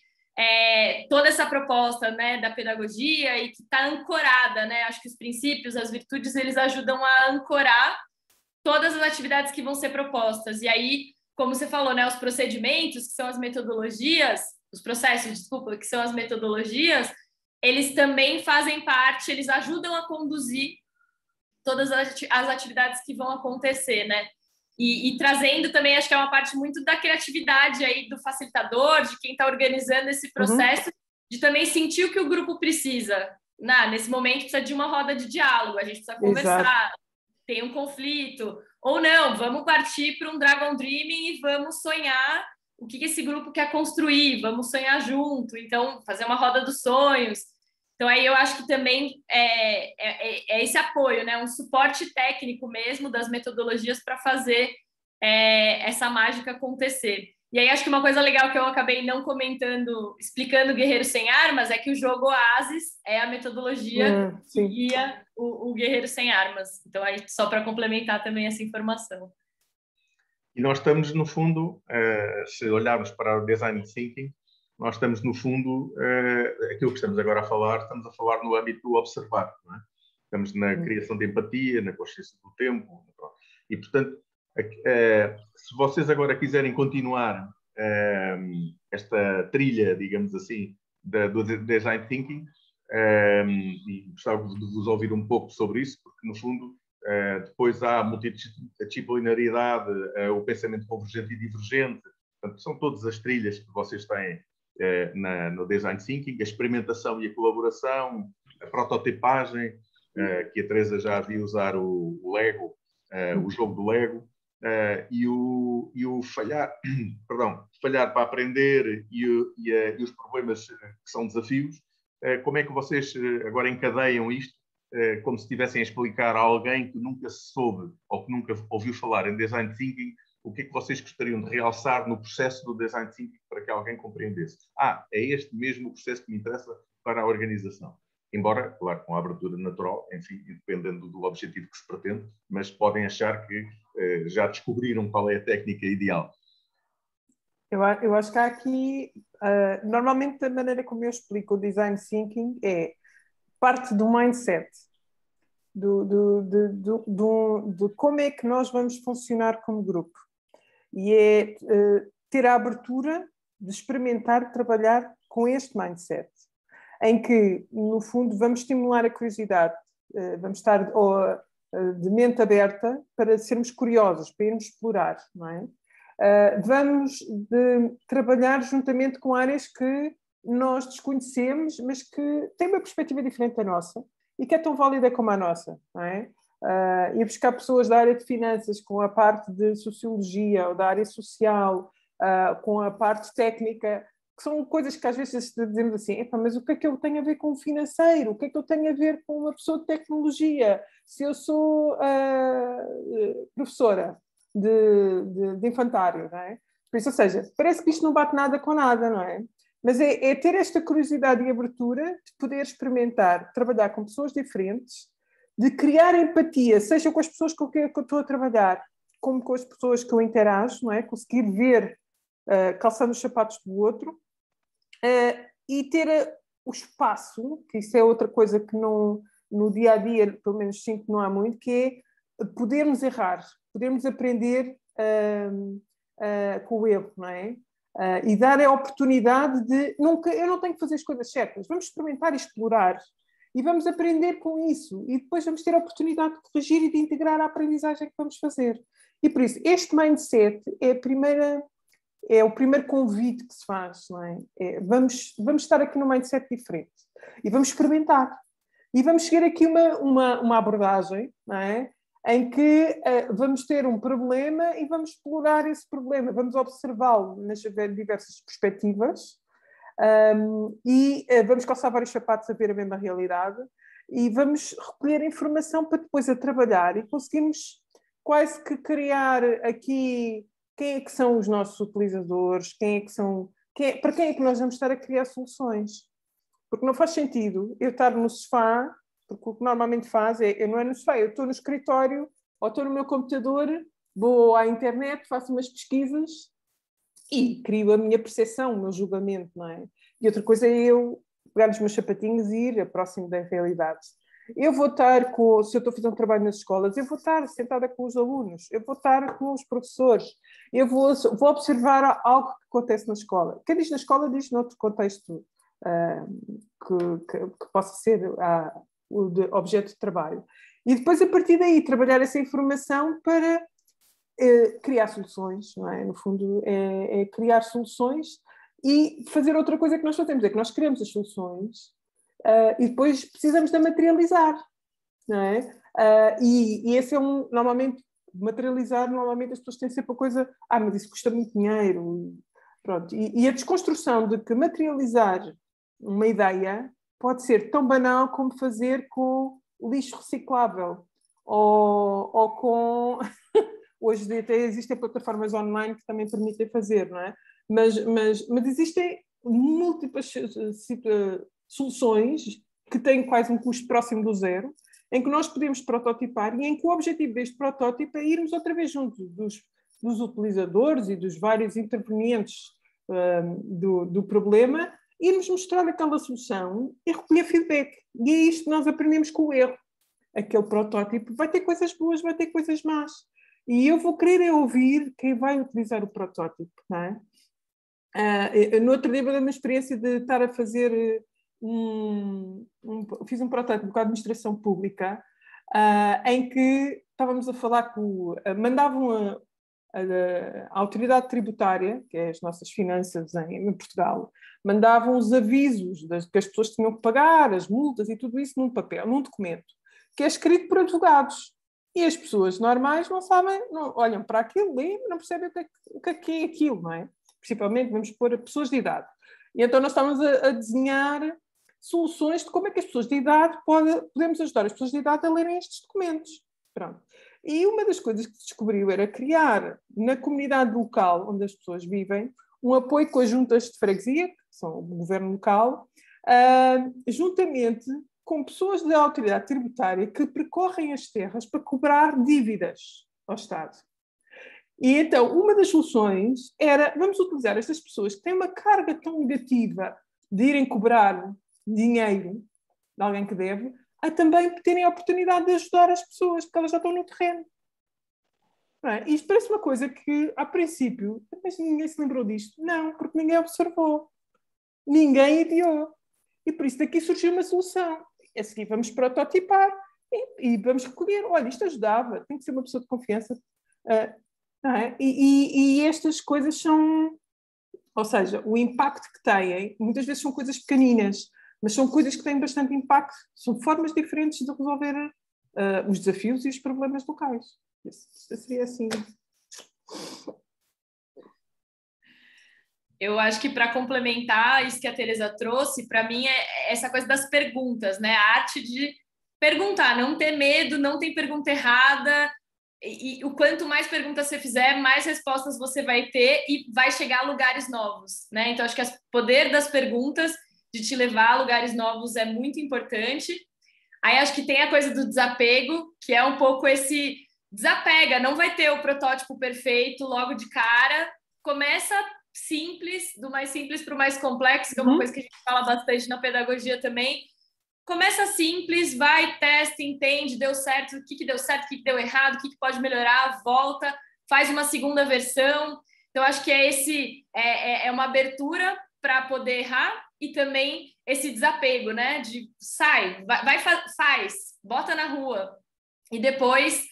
toda essa proposta, né, da pedagogia e que está ancorada, né? Acho que os princípios, as virtudes, eles ajudam a ancorar todas as atividades que vão ser propostas. E aí, como você falou, né, os procedimentos, que são as metodologias, os processos, desculpa, que são as metodologias, eles também fazem parte, eles ajudam a conduzir todas as atividades que vão acontecer, né? E trazendo também, acho que é uma parte muito da criatividade aí do facilitador, de quem está organizando esse processo, de também sentir o que o grupo precisa. Nesse momento precisa de uma roda de diálogo, a gente precisa conversar, exato, tem um conflito, ou não, vamos partir para um Dragon Dreaming e vamos sonhar o que esse grupo quer construir, vamos sonhar junto, então fazer uma roda dos sonhos. Então, aí eu acho que também é esse apoio, né? Um suporte técnico mesmo das metodologias para fazer essa mágica acontecer. E aí, acho que uma coisa legal que eu acabei não comentando, explicando Guerreiro Sem Armas, é que o jogo Oasis é a metodologia que guia o Guerreiro Sem Armas. Então, aí, só para complementar também essa informação. E nós estamos, no fundo, se olharmos para o Design Thinking, nós estamos, no fundo, aquilo que estamos agora a falar, estamos a falar no âmbito do observar, não é? Estamos na criação de empatia, na consciência do tempo. E, portanto, se vocês agora quiserem continuar esta trilha, digamos assim, do Design Thinking, e gostava de vos ouvir um pouco sobre isso, porque, no fundo, depois há a multidisciplinaridade, o pensamento convergente e divergente. Portanto, são todas as trilhas que vocês têm no Design Thinking, a experimentação e a colaboração, a prototipagem, que a Teresa já havia usar o Lego, o jogo do Lego, e o falhar, perdão, falhar para aprender e os problemas que são desafios, como é que vocês agora encadeiam isto, como se estivessem a explicar a alguém que nunca se soube ou que nunca ouviu falar em Design Thinking, o que é que vocês gostariam de realçar no processo do Design Thinking para que alguém compreendesse? É este mesmo o processo que me interessa para a organização. Embora, claro, com a abertura natural, enfim, dependendo do objetivo que se pretende, mas podem achar que já descobriram qual é a técnica ideal. Eu acho que há aqui, normalmente a maneira como eu explico o Design Thinking é parte do mindset, de como é que nós vamos funcionar como grupo. E é ter a abertura de experimentar trabalhar com este mindset, em que, no fundo, vamos estimular a curiosidade, vamos estar de mente aberta para sermos curiosos, para irmos explorar, não é? Vamos trabalhar juntamente com áreas que nós desconhecemos, mas que têm uma perspectiva diferente da nossa e que é tão válida como a nossa, não é? Ir buscar pessoas da área de finanças com a parte de sociologia ou da área social, com a parte técnica, que são coisas que às vezes dizemos assim, mas o que é que eu tenho a ver com o financeiro? O que é que eu tenho a ver com uma pessoa de tecnologia? Se eu sou professora de infantário, não é? Por isso, ou seja, parece que isto não bate nada com nada, não é? Mas é ter esta curiosidade e abertura de poder experimentar, trabalhar com pessoas diferentes, de criar empatia, seja com as pessoas com quem eu estou a trabalhar, como com as pessoas que eu interajo, não é? Conseguir ver, calçando os sapatos do outro, e ter o espaço, que isso é outra coisa que não, no dia-a-dia, pelo menos sinto que não há muito, que é podermos errar, podermos aprender com o erro, não é? E dar a oportunidade de... eu não tenho que fazer as coisas certas, vamos experimentar e explorar. E vamos aprender com isso. E depois vamos ter a oportunidade de corrigir e de integrar a aprendizagem que vamos fazer. E por isso, este mindset é o primeiro convite que se faz, não é? Vamos estar aqui num mindset diferente. E vamos experimentar. E vamos seguir aqui uma abordagem, não é? Em que vamos ter um problema e vamos explorar esse problema. Vamos observá-lo nas diversas perspectivas. E vamos calçar vários sapatos a ver a mesma realidade e vamos recolher informação para depois a trabalhar e conseguimos quase que criar aqui quem é que são os nossos utilizadores, para quem é que nós vamos estar a criar soluções. Porque não faz sentido eu estar no sofá, porque o que normalmente faz eu não é no sofá, eu estou no escritório ou estou no meu computador, vou à internet, faço umas pesquisas e crio a minha percepção, o meu julgamento, não é? E outra coisa é eu pegar nos meus sapatinhos e ir próximo da realidade. Eu vou estar se eu estou a fazer um trabalho nas escolas, eu vou estar sentada com os alunos, eu vou estar com os professores, eu vou observar algo que acontece na escola. Quem diz na escola diz noutro contexto que possa ser o de objeto de trabalho. E depois, a partir daí, trabalhar essa informação para criar soluções, não é? No fundo, é criar soluções e fazer outra coisa que nós fazemos, é que nós criamos as soluções e depois precisamos de materializar, não é? E esse é normalmente, materializar, normalmente as pessoas têm sempre a coisa, mas isso custa muito dinheiro. Pronto. E a desconstrução de que materializar uma ideia pode ser tão banal como fazer com lixo reciclável ou com... Hoje até existem plataformas online que também permitem fazer, não é? Mas existem múltiplas soluções que têm quase um custo próximo do zero, em que nós podemos prototipar e em que o objetivo deste protótipo é irmos outra vez junto dos utilizadores e dos vários intervenientes do problema, irmos mostrar aquela solução e recolher feedback. E é isto que nós aprendemos com o erro. Aquele protótipo vai ter coisas boas, vai ter coisas más. E eu vou querer ouvir quem vai utilizar o protótipo, não é? No outro dia, uma experiência de estar a fazer fiz um protótipo com a administração pública, em que estávamos a falar mandavam a autoridade tributária, que é as nossas finanças em Portugal, mandavam os avisos que as pessoas tinham que pagar, as multas e tudo isso num papel, num documento, que é escrito por advogados. E as pessoas normais não sabem, não olham para aquilo, leem, não percebem o que é aquilo, não é? Principalmente, vamos pôr pessoas de idade. E então nós estamos a desenhar soluções de como é que as pessoas de idade podemos ajudar as pessoas de idade a lerem estes documentos. Pronto. E uma das coisas que se descobriu era criar na comunidade local onde as pessoas vivem um apoio com as juntas de freguesia, que são o governo local, juntamente com pessoas da autoridade tributária que percorrem as terras para cobrar dívidas ao Estado. E então, uma das soluções era, vamos utilizar estas pessoas que têm uma carga tão negativa de irem cobrar dinheiro de alguém que deve, a também terem a oportunidade de ajudar as pessoas, porque elas já estão no terreno. Não é? Isto parece uma coisa que, a princípio, mas ninguém se lembrou disto. Não, porque ninguém observou. Ninguém ideou. E por isso daqui surgiu uma solução. A seguir vamos prototipar e vamos recolher. Olha, isto ajudava. Tem que ser uma pessoa de confiança. Não é? E estas coisas são... Ou seja, o impacto que têm, muitas vezes são coisas pequeninas, mas são coisas que têm bastante impacto. São formas diferentes de resolver os desafios e os problemas locais. Isso seria assim. Eu acho que para complementar isso que a Teresa trouxe, para mim é essa coisa das perguntas, né? A arte de perguntar, não ter medo, não tem pergunta errada. E o quanto mais perguntas você fizer, mais respostas você vai ter e vai chegar a lugares novos, né? Então, acho que o poder das perguntas de te levar a lugares novos é muito importante. Aí, acho que tem a coisa do desapego, que é um pouco esse desapega, não vai ter o protótipo perfeito logo de cara, começa simples, do mais simples para o mais complexo, que é uma coisa que a gente fala bastante na pedagogia também. Começa simples, vai, testa, entende, deu certo, o que deu certo, o que deu errado, o que pode melhorar, volta, faz uma segunda versão. Então, acho que é uma abertura para poder errar e também esse desapego, né? De sai, faz, bota na rua e depois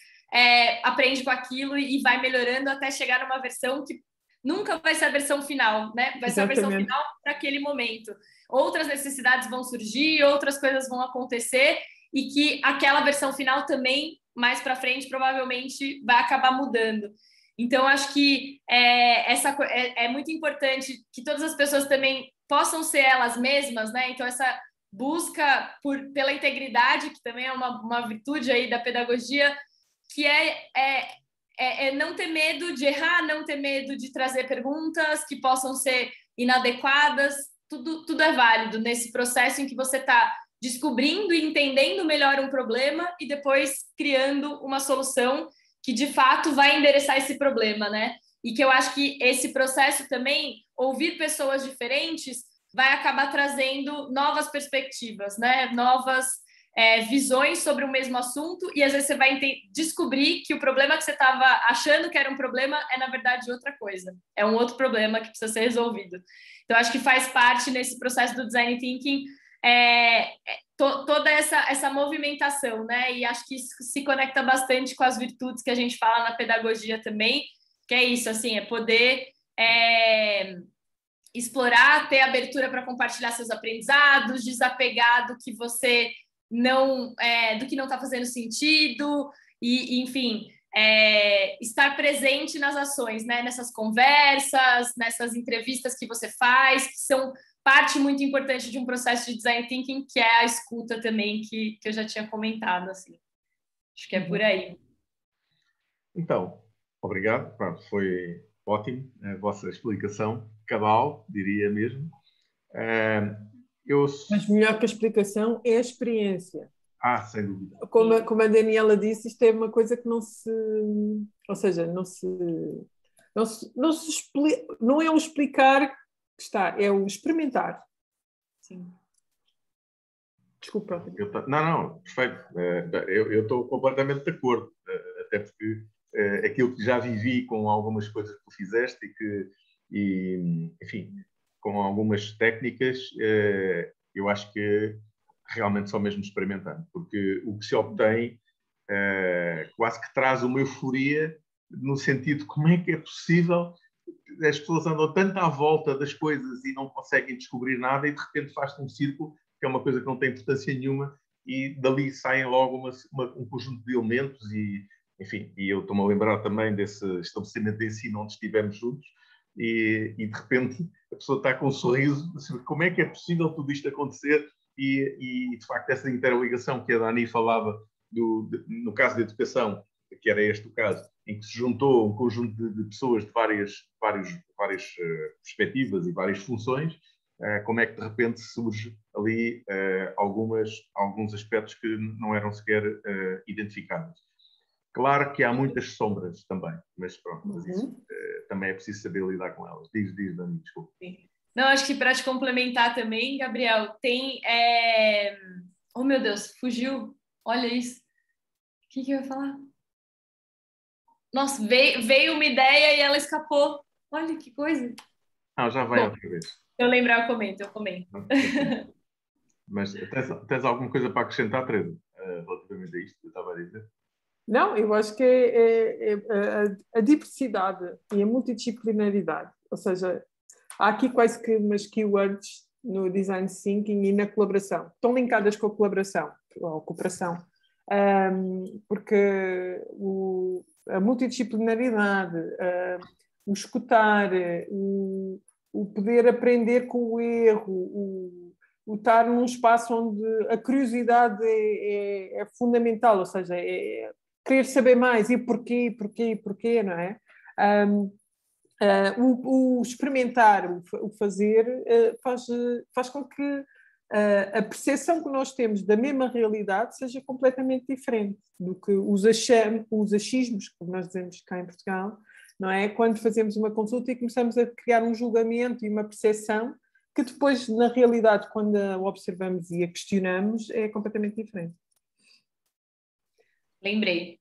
aprende com aquilo e vai melhorando até chegar numa versão que nunca vai ser a versão final, né? Vai ser a versão final para aquele momento. Outras necessidades vão surgir, outras coisas vão acontecer e que aquela versão final também, mais para frente, provavelmente vai acabar mudando. Então, acho que é muito importante que todas as pessoas também possam ser elas mesmas, né? Então, essa busca pela integridade, que também é uma virtude aí da pedagogia, que é não ter medo de errar, não ter medo de trazer perguntas que possam ser inadequadas. Tudo é válido nesse processo em que você está descobrindo e entendendo melhor um problema e depois criando uma solução que, de fato, vai endereçar esse problema, né? E que eu acho que esse processo também, ouvir pessoas diferentes, vai acabar trazendo novas perspectivas, né? Novas visões sobre o mesmo assunto e às vezes você vai descobrir que o problema que você estava achando que era um problema é, na verdade, outra coisa. É um outro problema que precisa ser resolvido. Então, acho que faz parte nesse processo do Design Thinking toda essa movimentação, né? E acho que isso se conecta bastante com as virtudes que a gente fala na pedagogia também, que é isso, assim, é poder explorar, ter abertura para compartilhar seus aprendizados, desapegar do que você do que não está fazendo sentido e enfim, estar presente nas ações, né? Nessas conversas, nessas entrevistas que você faz, que são parte muito importante de um processo de design thinking, que é a escuta também, que eu já tinha comentado, assim. Acho que é por aí. Então, obrigado. Pronto, foi ótimo a vossa explicação, cabal, diria mesmo. Mas melhor que a explicação é a experiência. Sem dúvida. Como a Daniela disse, isto é uma coisa que não se... Ou seja, não é o explicar que está, é o experimentar. Sim. Desculpa. Não, perfeito. Eu estou completamente de acordo, até porque aquilo que já vivi com algumas coisas que tu fizeste enfim, com algumas técnicas, eu acho que realmente só mesmo experimentando, porque o que se obtém quase que traz uma euforia no sentido de como é que é possível, as pessoas andam tanto à volta das coisas e não conseguem descobrir nada e de repente faz-se um círculo, que é uma coisa que não tem importância nenhuma e dali saem logo um conjunto de elementos e, enfim, e eu estou-me a lembrar também desse estabelecimento de ensino onde estivemos juntos e de repente a pessoa está com um sorriso, assim, como é que é possível tudo isto acontecer e de facto essa interligação que a Dani falava no caso da educação, que era este o caso, em que se juntou um conjunto de pessoas de várias perspectivas e várias funções, como é que de repente surge ali alguns aspectos que não eram sequer identificados. Claro que há muitas sombras também, mas pronto, mas isso também é preciso saber lidar com elas. Diz, Dani, desculpa. Sim. Não, acho que para te complementar também, Gabriel, tem... Oh, meu Deus, fugiu. Olha isso. O que eu ia falar? Nossa, veio uma ideia e ela escapou. Olha que coisa. Já vai outra vez. Se eu lembrar, eu comento. Mas tens alguma coisa para acrescentar, Teresa, relativamente a isto que eu estava a dizer? Não, eu acho que é a diversidade e a multidisciplinaridade. Ou seja, há aqui quase que umas keywords no design thinking e na colaboração. Estão linkadas com a colaboração, ou a cooperação. Porque a multidisciplinaridade, o escutar, o poder aprender com o erro, o estar num espaço onde a curiosidade é fundamental, ou seja, é querer saber mais e porquê, não é? O experimentar, o fazer, faz com que a percepção que nós temos da mesma realidade seja completamente diferente do que os achismos, como nós dizemos cá em Portugal, não é? Quando fazemos uma consulta e começamos a criar um julgamento e uma percepção que depois, na realidade, quando a observamos e a questionamos, é completamente diferente. Lembrei.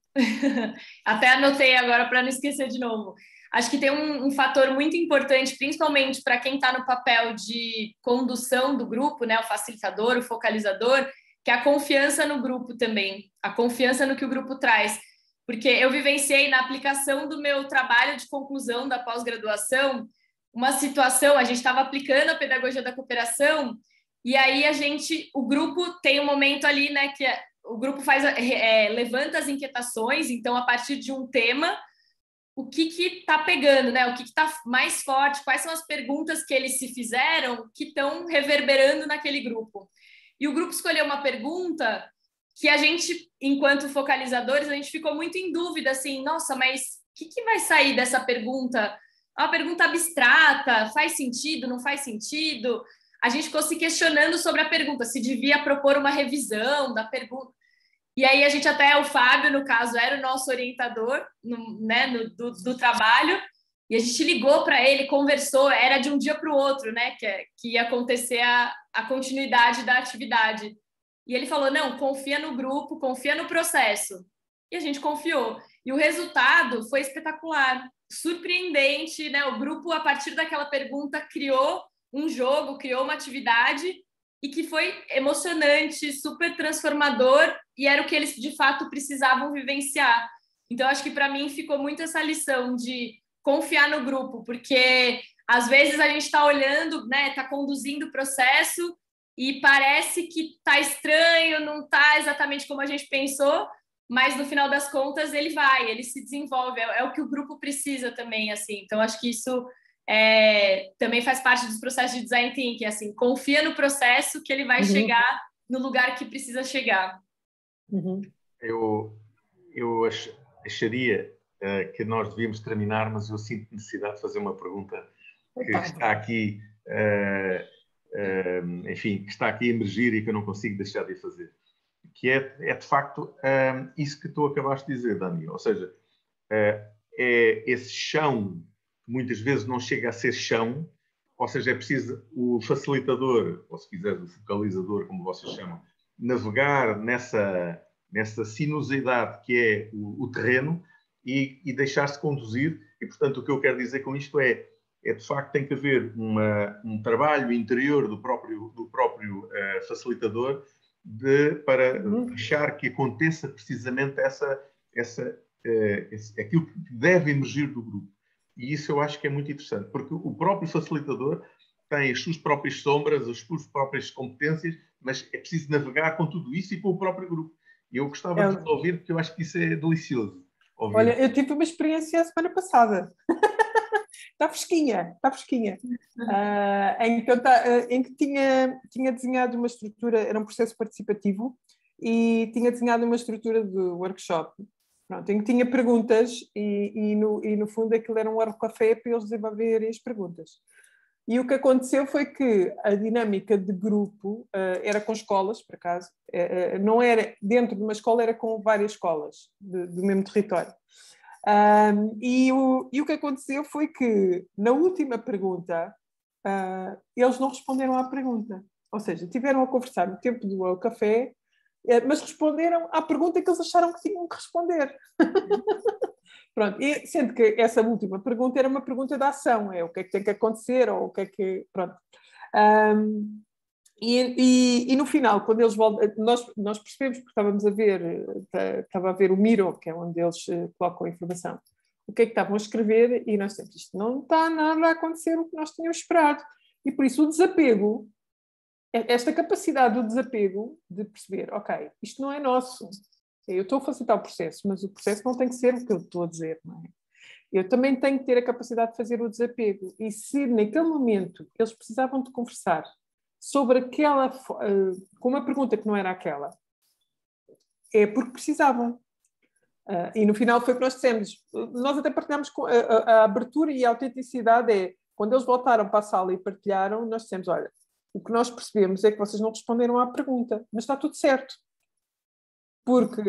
Até anotei agora para não esquecer de novo. Acho que tem um fator muito importante, principalmente para quem está no papel de condução do grupo, né, o facilitador, o focalizador, que é a confiança no grupo também, a confiança no que o grupo traz. Porque eu vivenciei na aplicação do meu trabalho de conclusão da pós-graduação uma situação, a gente estava aplicando a pedagogia da cooperação e aí o grupo tem um momento ali, né, que o grupo levanta as inquietações, então a partir de um tema, o que está pegando, né? O que está mais forte, quais são as perguntas que eles se fizeram que estão reverberando naquele grupo. E o grupo escolheu uma pergunta que a gente, enquanto focalizadores, a gente ficou muito em dúvida, assim, nossa, mas o que vai sair dessa pergunta? É uma pergunta abstrata, faz sentido, não faz sentido? A gente ficou se questionando sobre a pergunta, se devia propor uma revisão da pergunta. E aí a gente o Fábio, no caso, era o nosso orientador do trabalho, e a gente ligou para ele, conversou, era de um dia para o outro, né, que ia acontecer a continuidade da atividade. E ele falou, não, confia no grupo, confia no processo. E a gente confiou. E o resultado foi espetacular, surpreendente, né? O grupo, a partir daquela pergunta, criou um jogo, criou uma atividade e que foi emocionante, super transformador, e era o que eles, de fato, precisavam vivenciar. Então, acho que, para mim, ficou muito essa lição de confiar no grupo, porque, às vezes, a gente está olhando, né, está conduzindo o processo e parece que está estranho, não está exatamente como a gente pensou, mas, no final das contas, ele se desenvolve. É o que o grupo precisa também, assim. Então, acho que isso... também faz parte dos processos de design thinking, assim, confia no processo que ele vai chegar no lugar que precisa chegar. Eu acharia que nós devíamos terminar, mas eu sinto necessidade de fazer uma pergunta que está aqui, enfim, que está aqui a emergir e que eu não consigo deixar de fazer, que é de facto isso que tu acabaste de dizer, Dani, ou seja, é esse chão muitas vezes não chega a ser chão, ou seja, é preciso o facilitador, ou se quiseres o focalizador, como vocês chamam, navegar nessa sinuosidade que é o terreno e deixar-se conduzir. E, portanto, o que eu quero dizer com isto é de facto, tem que haver um trabalho interior do próprio facilitador para deixar que aconteça precisamente aquilo que deve emergir do grupo. E isso eu acho que é muito interessante, porque o próprio facilitador tem as suas próprias sombras, as suas próprias competências mas é preciso navegar com tudo isso e com o próprio grupo. E eu gostava de ouvir, porque eu acho que isso é delicioso. Ouvir. Olha, eu tive uma experiência a semana passada. Está fresquinha, está fresquinha. Em que tinha desenhado uma estrutura, era um processo participativo, e tinha desenhado uma estrutura de workshop. Pronto, em que tinha perguntas e no fundo aquilo era um café para eles desenvolverem as perguntas. E o que aconteceu foi que a dinâmica de grupo era com escolas, por acaso, não era dentro de uma escola, era com várias escolas do mesmo território. E o que aconteceu foi que, na última pergunta, eles não responderam à pergunta. Ou seja, tiveram a conversar no tempo do café, mas responderam à pergunta que eles acharam que tinham que responder. Pronto, e sendo que essa última pergunta era uma pergunta de ação, é o que é que tem que acontecer, ou o que é que... Pronto. E no final, quando eles voltam, nós percebemos, porque estava a ver o Miro, que é onde eles colocam a informação, o que é que estavam a escrever, e nós temos isto, não está nada a acontecer o que nós tínhamos esperado. E por isso o desapego, esta capacidade do desapego, de perceber, ok, isto não é nosso, eu estou a facilitar o processo, mas o processo não tem que ser o que eu estou a dizer, não é? Eu também tenho que ter a capacidade de fazer o desapego. E se naquele momento eles precisavam de conversar sobre aquela, com uma pergunta que não era aquela, é porque precisavam. E no final foi o que nós dissemos. Nós até partilhamos com a abertura e a autenticidade quando eles voltaram para a sala e partilharam, nós dissemos, olha, o que nós percebemos é que vocês não responderam à pergunta, mas está tudo certo. Porque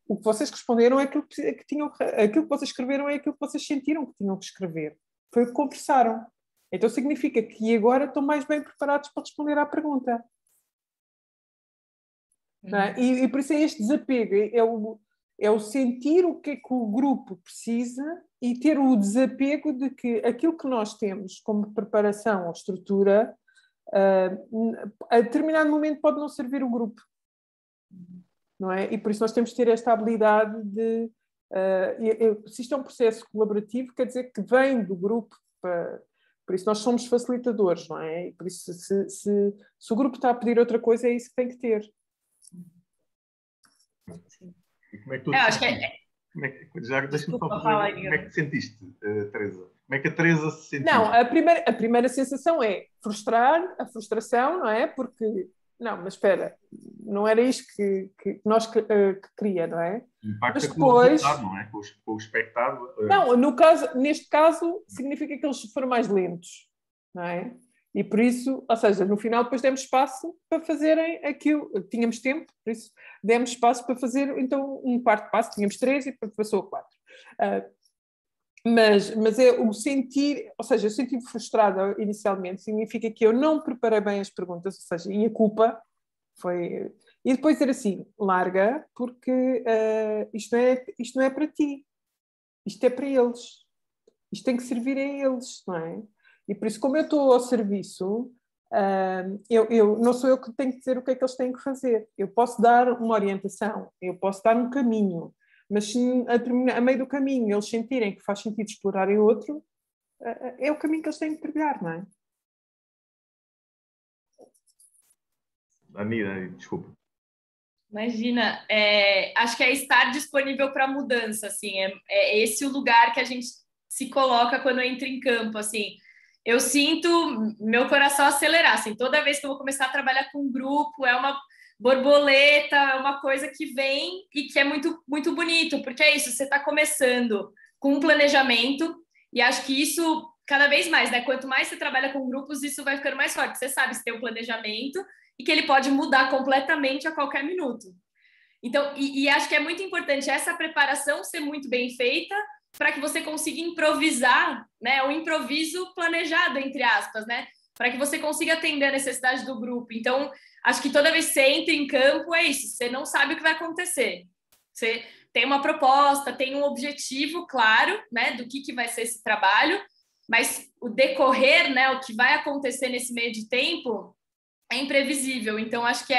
o que vocês responderam é aquilo que tinham, aquilo que vocês escreveram é aquilo que vocês sentiram que tinham que escrever. Foi o que conversaram. Então significa que agora estão mais bem preparados para responder à pergunta. Não é? E por isso é este desapego, é o sentir o que é que o grupo precisa e ter o desapego de que aquilo que nós temos como preparação ou estrutura, a determinado momento pode não servir o grupo. Não é? E por isso nós temos de ter esta habilidade de... se isto é um processo colaborativo, quer dizer que vem do grupo. Por isso nós somos facilitadores, não é? E por isso se o grupo está a pedir outra coisa, é isso que tem que ter. Sim. E como é que tu acho que deixa-me só fazer. Como é que te sentiste, Teresa? Como é que a Teresa se sentiu? Não, a primeira sensação é frustrar, a frustração, não é? Porque... Não, mas espera, não era isto que nós queria, não é? Impacta mas depois... com o não é? Com o espectado. Não, neste caso, significa que eles foram mais lentos, não é? E por isso, ou seja, no final depois demos espaço para fazerem aquilo, tínhamos tempo, por isso demos espaço para fazer então um quarto passo, tínhamos 3 e depois passou a 4. Mas é o sentir, ou seja, eu senti-me frustrada inicialmente, significa que eu não preparei bem as perguntas, ou seja, e a culpa foi... E depois dizer assim, larga, porque isto não é para ti, isto é para eles, isto tem que servir a eles, não é? E por isso, como eu estou ao serviço, não sou eu que tenho que dizer o que é que eles têm que fazer. Eu posso dar uma orientação, eu posso dar um caminho, mas se a meio do caminho eles sentirem que faz sentido explorarem outro, é o caminho que eles têm que trilhar, não é? Anira, desculpa. Imagina, acho que é estar disponível para mudança, assim, é esse o lugar que a gente se coloca quando entra em campo, assim. Eu sinto meu coração acelerar, assim, toda vez que eu vou começar a trabalhar com um grupo, é uma borboleta, é uma coisa que vem e que é muito, muito bonito, porque é isso, você está começando com um planejamento e acho que isso, cada vez mais, né? Quanto mais você trabalha com grupos, isso vai ficando mais forte. Você sabe se tem um planejamento e que ele pode mudar completamente a qualquer minuto. Então, e acho que é muito importante essa preparação ser muito bem feita para que você consiga improvisar, né? O improviso planejado, entre aspas, né? Para que você consiga atender a necessidade do grupo. Então, acho que toda vez que você entra em campo, é isso. Você não sabe o que vai acontecer. Você tem uma proposta, tem um objetivo claro, né? Do que vai ser esse trabalho, mas o decorrer, né? O que vai acontecer nesse meio de tempo é imprevisível. Então, acho que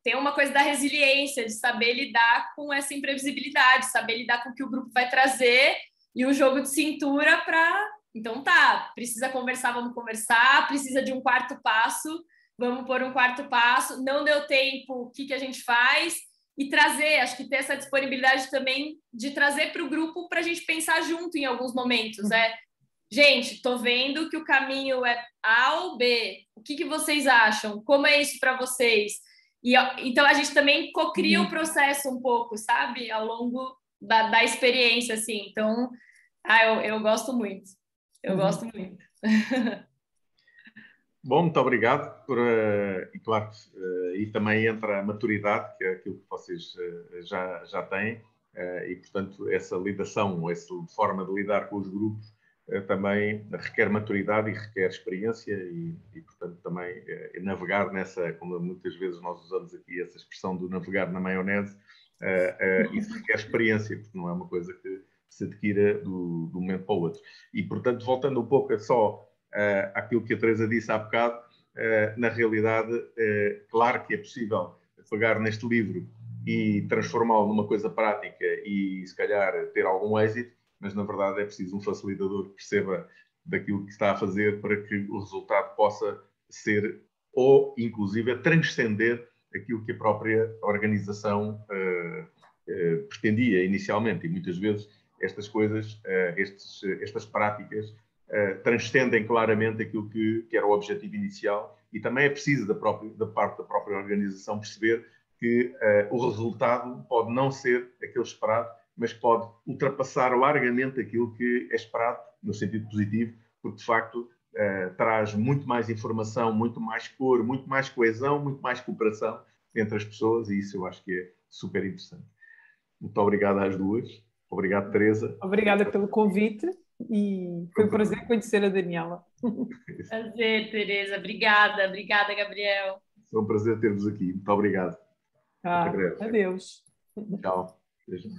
tem uma coisa da resiliência, de saber lidar com essa imprevisibilidade, saber lidar com o que o grupo vai trazer e o jogo de cintura para... Então, precisa conversar, vamos conversar, precisa de um quarto passo, vamos por um quarto passo, não deu tempo, o que a gente faz? E trazer, acho que ter essa disponibilidade também de trazer para o grupo para a gente pensar junto em alguns momentos, gente, tô vendo que o caminho é A ou B, o que vocês acham? Como é isso para vocês? E, então, a gente também cocria o processo um pouco, sabe? Ao longo da experiência, assim. Então, eu gosto muito. Eu gosto muito. Bom, muito obrigado. E claro, aí também entra a maturidade, que é aquilo que vocês já têm, e portanto essa lidação, essa forma de lidar com os grupos também requer maturidade e requer experiência e portanto também navegar nessa, como muitas vezes nós usamos aqui essa expressão do navegar na maionese, isso requer experiência, porque não é uma coisa que se adquira do momento para o outro. E portanto, voltando um pouco só aquilo que a Teresa disse há bocado, na realidade, claro que é possível pegar neste livro e transformá-lo numa coisa prática e, se calhar, ter algum êxito, mas, na verdade, é preciso um facilitador que perceba daquilo que está a fazer para que o resultado possa ser, ou, inclusive, transcender aquilo que a própria organização pretendia inicialmente. E, muitas vezes, estas coisas, estas práticas, transcendem claramente aquilo que era o objetivo inicial e também é preciso da parte da própria organização perceber que o resultado pode não ser aquele esperado, mas pode ultrapassar largamente aquilo que é esperado, no sentido positivo, porque de facto traz muito mais informação, muito mais cor, muito mais coesão, muito mais cooperação entre as pessoas e isso eu acho que é super interessante. Muito obrigado às duas. Obrigado, Teresa. Obrigada pelo convite. E foi um prazer conhecer a Daniela. Prazer, Teresa. Obrigada, Gabriel. Foi um prazer ter-vos aqui. Muito obrigado. Adeus. Tchau. Beijo.